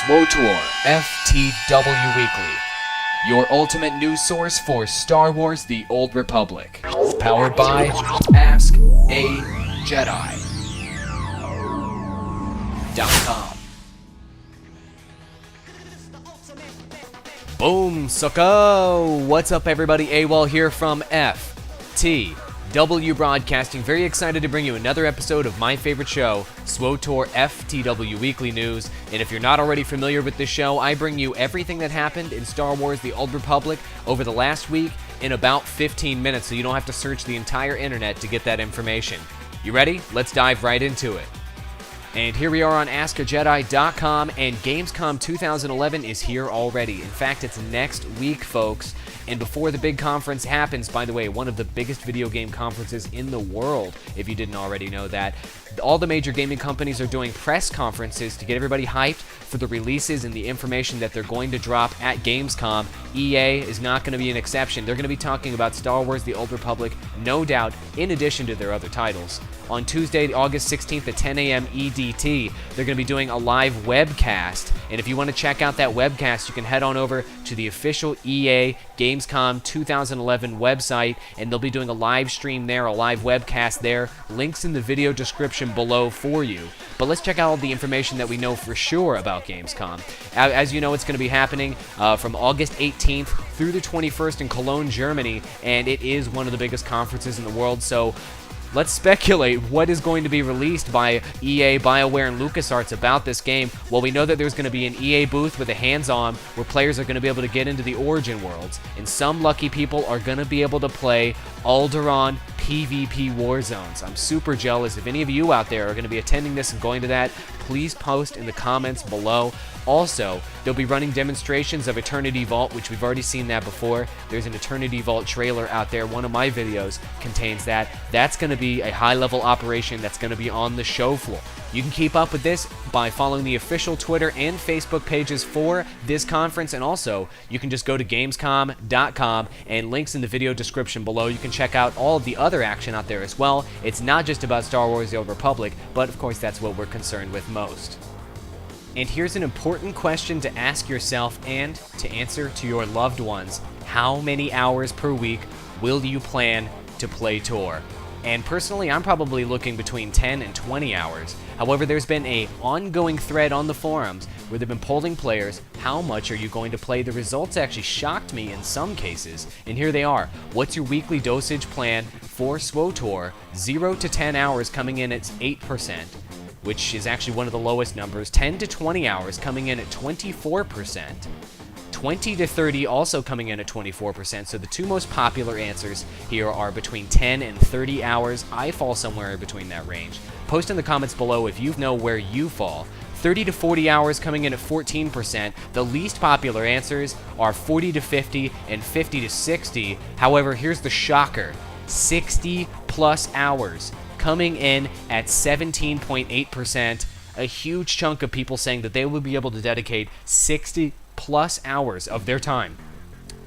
SWTOR FTW Weekly, your ultimate news source for Star Wars The Old Republic. Powered by AskAJedi.com. Boom, sucko! What's up, everybody? AWOL here from FTW Broadcasting. Very excited to bring you another episode of my favorite show, SWTOR FTW Weekly News. And if you're not already familiar with this show, I bring you everything that happened in Star Wars The Old Republic over the last week in about 15 minutes, so you don't have to search the entire internet to get that information. You ready? Let's dive right into it. And here we are on AskAJedi.com, and Gamescom 2011 is here already. In fact, it's next week, folks. And before the big conference happens, by the way, one of the biggest video game conferences in the world, if you didn't already know that, all the major gaming companies are doing press conferences to get everybody hyped for the releases and the information that they're going to drop at Gamescom. EA is not going to be an exception. They're going to be talking about Star Wars The Old Republic, no doubt, in addition to their other titles. On Tuesday, August 16th at 10 a.m. EDT, they're going to be doing a live webcast. And if you want to check out that webcast, you can head on over to the official EA Gamescom 2011 website, and they'll be doing a live stream there, a live webcast there. Links in the video description below for you. But let's check out all the information that we know for sure about Gamescom. As you know, it's going to be happening from August 18th through the 21st in Cologne, Germany, and it is one of the biggest conferences in the world, so let's speculate what is going to be released by EA, BioWare, and LucasArts about this game. Well, we know that there's going to be an EA booth with a hands-on where players are going to be able to get into the Origin worlds, and some lucky people are going to be able to play Alderaan PvP Warzones. I'm super jealous. If any of you out there are going to be attending this and going to that, please post in the comments below. Also, they'll be running demonstrations of Eternity Vault, which we've already seen that before. There's an Eternity Vault trailer out there. One of my videos contains that. That's going to be a high-level operation that's going to be on the show floor. You can keep up with this by following the official Twitter and Facebook pages for this conference, and also you can just go to Gamescom.com, and links in the video description below. You can check out all of the other action out there as well. It's not just about Star Wars The Old Republic, but of course that's what we're concerned with most. And here's an important question to ask yourself and to answer to your loved ones. How many hours per week will you plan to play Tor? And personally, I'm probably looking between 10 and 20 hours. However, there's been an ongoing thread on the forums where they've been polling players, how much are you going to play? The results actually shocked me in some cases. And here they are. What's your weekly dosage plan for SWTOR? 0 to 10 hours coming in at 8%. Which is actually one of the lowest numbers. 10 to 20 hours coming in at 24%. 20 to 30 also coming in at 24%. So the two most popular answers here are between 10 and 30 hours. I fall somewhere between that range. Post in the comments below if you know where you fall. 30 to 40 hours coming in at 14%. The least popular answers are 40 to 50 and 50 to 60. However, here's the shocker. 60 plus hours coming in at 17.8%, a huge chunk of people saying that they will be able to dedicate 60 plus hours of their time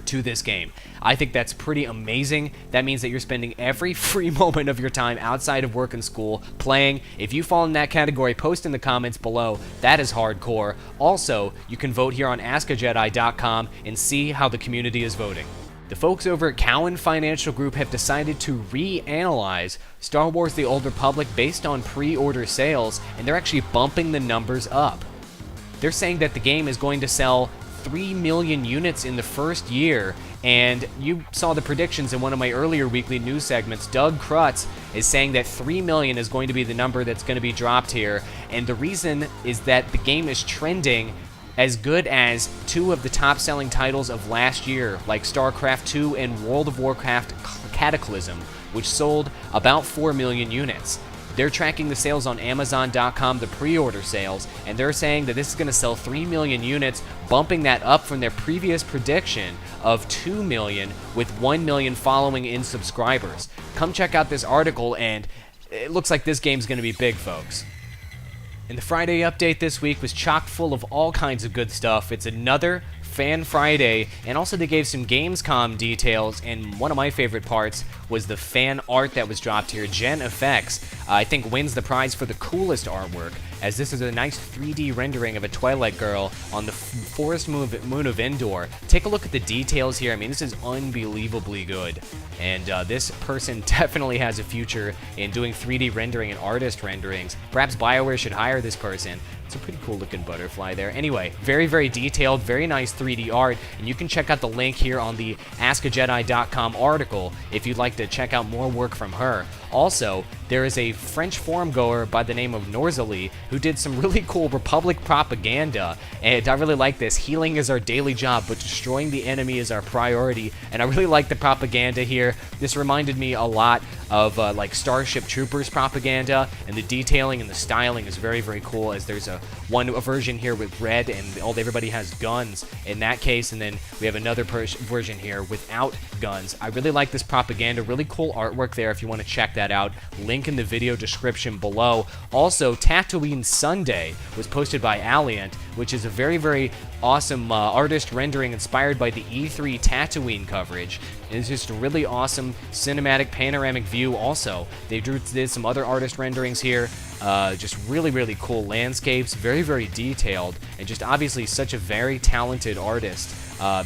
to this game. I think that's pretty amazing. That means that you're spending every free moment of your time outside of work and school playing. If you fall in that category, post in the comments below. That is hardcore. Also, you can vote here on AskAJedi.com and see how the community is voting. The folks over at Cowen Financial Group have decided to reanalyze Star Wars The Old Republic based on pre-order sales, and they're actually bumping the numbers up. They're saying that the game is going to sell 3 million units in the first year, and you saw the predictions in one of my earlier weekly news segments. Doug Krutz is saying that 3 million is going to be the number that's going to be dropped here, and the reason is that the game is trending as good as two of the top-selling titles of last year, like StarCraft 2 and World of Warcraft Cataclysm, which sold about 4 million units. They're tracking the sales on Amazon.com, the pre-order sales, and they're saying that this is going to sell 3 million units, bumping that up from their previous prediction of 2 million, with 1 million following in subscribers. Come check out this article, and it looks like this game's going to be big, folks. And the Friday update this week was chock full of all kinds of good stuff. It's another Fan Friday, and also they gave some Gamescom details, and one of my favorite parts was the fan art that was dropped here. Gen Effects, I think, wins the prize for the coolest artwork, as this is a nice 3D rendering of a Twilight girl on the forest moon of Endor. Take a look at the details here. I mean, this is unbelievably good, and this person definitely has a future in doing 3D rendering and artist renderings. Perhaps BioWare should hire this person. It's a pretty cool looking butterfly there. Anyway, very, very detailed, very nice 3D art, and you can check out the link here on the AskAJedi.com article if you'd like to check out more work from her. Also, there is a French forum goer by the name of Norzali who did some really cool Republic propaganda, and I really like this. Healing is our daily job, but destroying the enemy is our priority, and I really like the propaganda here. This reminded me a lot of like Starship Troopers propaganda, and the detailing and the styling is very, very cool, as there's a version here with red and everybody has guns in that case, and then we have another version here without guns. I really like this propaganda. Really cool artwork there if you want to check that out. Link in the video description below. Also, Tatooine Sunday was posted by Alliant, which is a very, very awesome artist rendering inspired by the E3 Tatooine coverage. It's just a really awesome cinematic panoramic view also. They did some other artist renderings here. Just really, really cool landscapes, very, very detailed, and just obviously such a very talented artist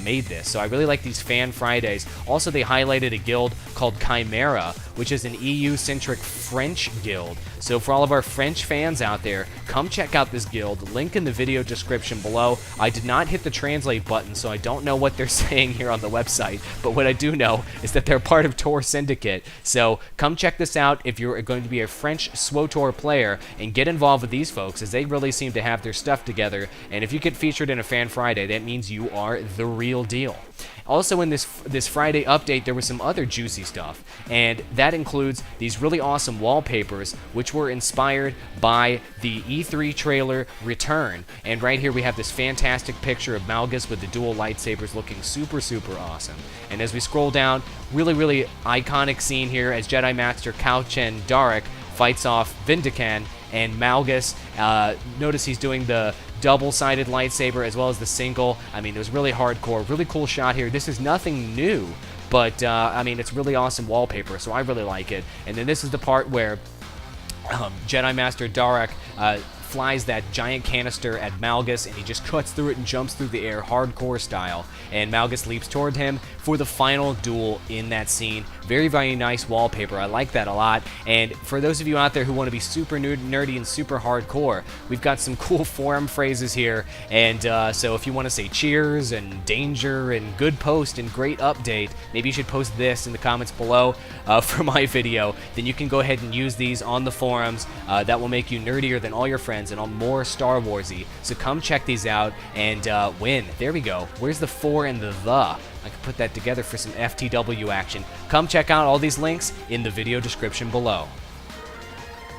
made this. So I really like these Fan Fridays. Also, they highlighted a guild called Chimera, which is an EU-centric French guild. So for all of our French fans out there, come check out this guild. Link in the video description below. I did not hit the translate button, so I don't know what they're saying here on the website, but what I do know is that they're part of Tor Syndicate. So come check this out if you're going to be a French SWTOR player, and get involved with these folks, as they really seem to have their stuff together. And if you get featured in a Fan Friday, that means you are the real deal. Also, in this Friday update, there was some other juicy stuff, and that includes these really awesome wallpapers, which were inspired by the E3 trailer Return. And right here we have this fantastic picture of Malgus with the dual lightsabers looking super, super awesome. And as we scroll down, really, really iconic scene here as Jedi Master Kauchen Darek fights off Vindican and Malgus. Notice he's doing the double-sided lightsaber as well as the single. I mean, it was really hardcore. Really cool shot here. This is nothing new, but I mean, it's really awesome wallpaper, so I really like it. And then this is the part where Jedi Master Darek flies that giant canister at Malgus, and he just cuts through it and jumps through the air, hardcore style. And Malgus leaps toward him for the final duel in that scene. Very, very nice wallpaper. I like that a lot. And for those of you out there who want to be super nerdy and super hardcore, we've got some cool forum phrases here. And so if you want to say cheers and danger and good post and great update, maybe you should post this in the comments below for my video. Then you can go ahead and use these on the forums. That will make you nerdier than all your friends and all more Star Warsy. So come check these out and win. There we go. Where's the for and the? I can put that together for some FTW action. Come check out all these links in the video description below.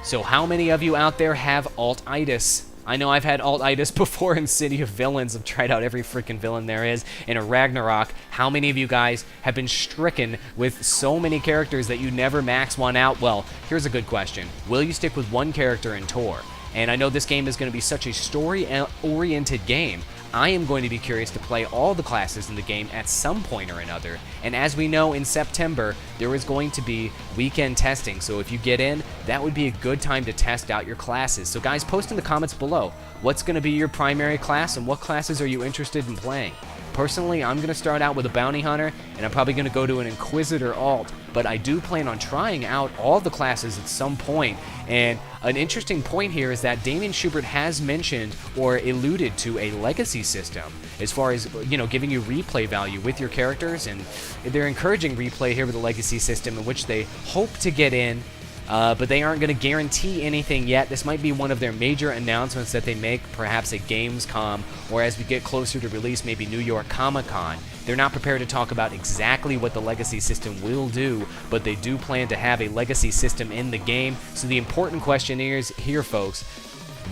So how many of you out there have ATL-itus? I know I've had ATL-itus before in City of Villains. I've tried out every freaking villain there is in a Ragnarok. How many of you guys have been stricken with so many characters that you never max one out? Well, here's a good question. Will you stick with one character in Tor? And I know this game is going to be such a story-oriented game. I am going to be curious to play all the classes in the game at some point or another. And as we know, in September, there is going to be weekend testing. So if you get in, that would be a good time to test out your classes. So guys, post in the comments below, what's going to be your primary class and what classes are you interested in playing? Personally, I'm going to start out with a Bounty Hunter, and I'm probably going to go to an Inquisitor alt, but I do plan on trying out all the classes at some point. And an interesting point here is that Damian Schubert has mentioned or alluded to a legacy system as far as, you know, giving you replay value with your characters, and they're encouraging replay here with the legacy system in which they hope to get in. But they aren't going to guarantee anything yet. This might be one of their major announcements that they make, perhaps at Gamescom, or as we get closer to release, maybe New York Comic-Con. They're not prepared to talk about exactly what the legacy system will do, but they do plan to have a legacy system in the game. So the important question is here, folks,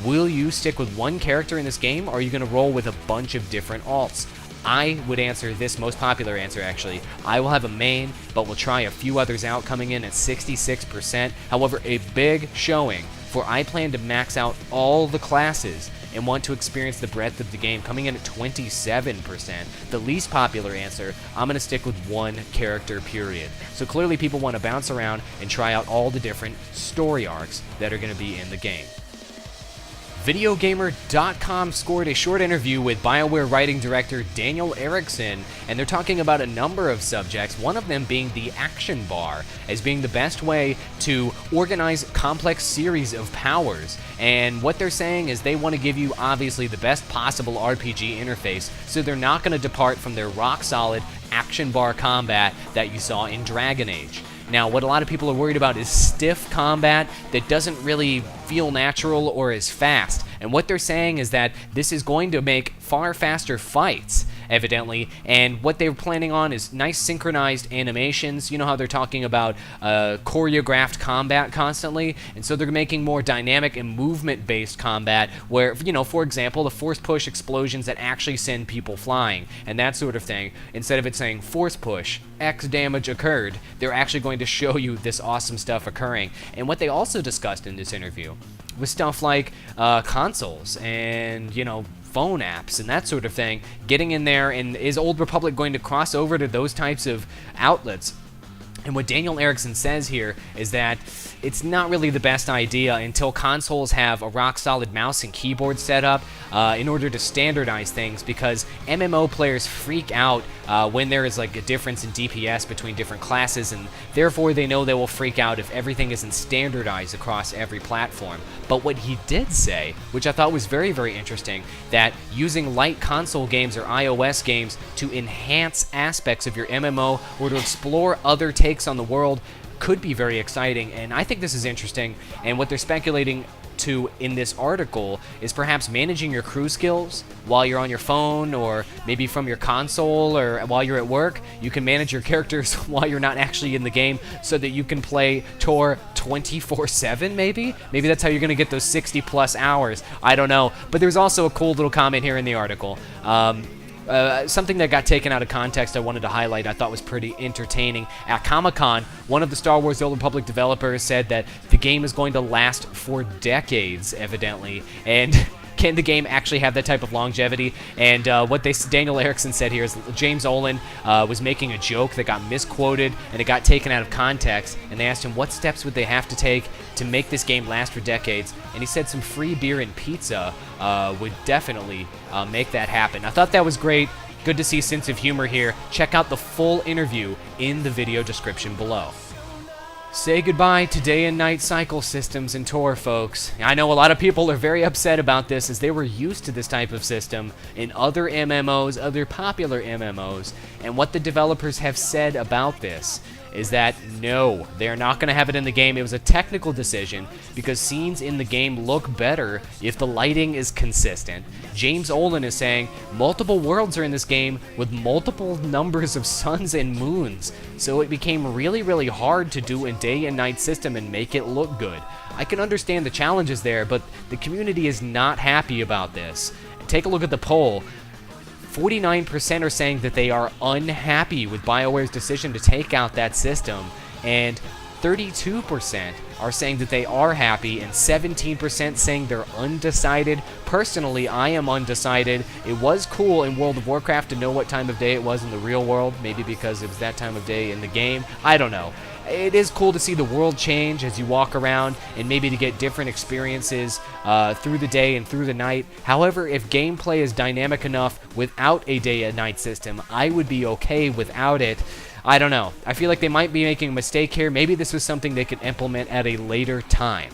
will you stick with one character in this game, or are you going to roll with a bunch of different alts? I would answer this most popular answer, actually. I will have a main, but we'll try a few others out, coming in at 66%. However, a big showing for I plan to max out all the classes and want to experience the breadth of the game, coming in at 27%. The least popular answer, I'm going to stick with one character, period. So clearly people want to bounce around and try out all the different story arcs that are going to be in the game. Videogamer.com scored a short interview with BioWare writing director Daniel Erikson, and they're talking about a number of subjects, one of them being the action bar as being the best way to organize complex series of powers. And what they're saying is they want to give you, obviously, the best possible RPG interface, so they're not going to depart from their rock-solid action bar combat that you saw in Dragon Age. Now, what a lot of people are worried about is stiff combat that doesn't really feel natural or as fast. And what they're saying is that this is going to make far faster fights, evidently, and what they're planning on is nice synchronized animations. You know how they're talking about choreographed combat constantly, and so they're making more dynamic and movement-based combat where, you know, for example, the force push explosions that actually send people flying and that sort of thing. Instead of it saying force push, X damage occurred, they're actually going to show you this awesome stuff occurring. And what they also discussed in this interview was stuff like consoles and, you know, phone apps and that sort of thing, getting in there, and is Old Republic going to cross over to those types of outlets? And what Daniel Erikson says here is that it's not really the best idea until consoles have a rock-solid mouse and keyboard setup in order to standardize things, because MMO players freak out when there is like a difference in DPS between different classes, and therefore they know they will freak out if everything isn't standardized across every platform. But what he did say, which I thought was very, very interesting, that using light console games or iOS games to enhance aspects of your MMO or to explore other takes on the world could be very exciting, and I think this is interesting. And what they're speculating to in this article is perhaps managing your crew skills while you're on your phone, or maybe from your console, or while you're at work. You can manage your characters while you're not actually in the game so that you can play Tor 24/7 maybe? Maybe that's how you're going to get those 60 plus hours. I don't know. But there's also a cool little comment here in the article. Something that got taken out of context I wanted to highlight, I thought was pretty entertaining. At Comic-Con, one of the Star Wars The Old Republic developers said that the game is going to last for decades, evidently, and can the game actually have that type of longevity? And what Daniel Erikson said here is James Olin was making a joke that got misquoted, and it got taken out of context, and they asked him what steps would they have to take to make this game last for decades, and he said some free beer and pizza would definitely make that happen. I thought that was great. Good to see sense of humor here. Check out the full interview in the video description below. Say goodbye to day and night cycle systems in Tor, folks. I know a lot of people are very upset about this, as they were used to this type of system in other MMOs, other popular MMOs, and what the developers have said about this is that no, they're not going to have it in the game. It was a technical decision because scenes in the game look better if the lighting is consistent. James Olin is saying multiple worlds are in this game with multiple numbers of suns and moons, so it became really, really hard to do a day and night system and make it look good. I can understand the challenges there, but the community is not happy about this. Take a look at the poll. 49% are saying that they are unhappy with BioWare's decision to take out that system, and 32% are saying that they are happy, and 17% saying they're undecided. Personally, I am undecided. It was cool in World of Warcraft to know what time of day it was in the real world, maybe because it was that time of day in the game. I don't know. It is cool to see the world change as you walk around, and maybe to get different experiences through the day and through the night. However, if gameplay is dynamic enough without a day and night system, I would be okay without it. I don't know. I feel like they might be making a mistake here. Maybe this was something they could implement at a later time.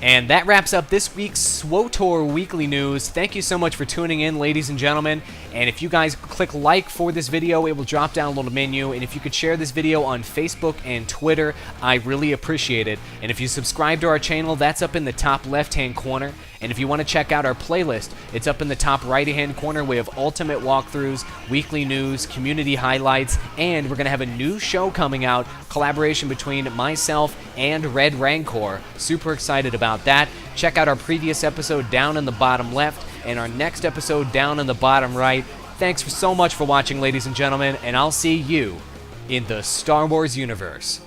And that wraps up this week's SWTOR Weekly News. Thank you so much for tuning in, ladies and gentlemen. And if you guys click like for this video, it will drop down a little menu. And if you could share this video on Facebook and Twitter, I really appreciate it. And if you subscribe to our channel, that's up in the top left-hand corner. And if you want to check out our playlist, it's up in the top right-hand corner. We have ultimate walkthroughs, weekly news, community highlights, and we're going to have a new show coming out, collaboration between myself and Red Rancor. Super excited about that. Check out our previous episode down in the bottom left, and our next episode down in the bottom right. Thanks so much for watching, ladies and gentlemen, and I'll see you in the Star Wars universe.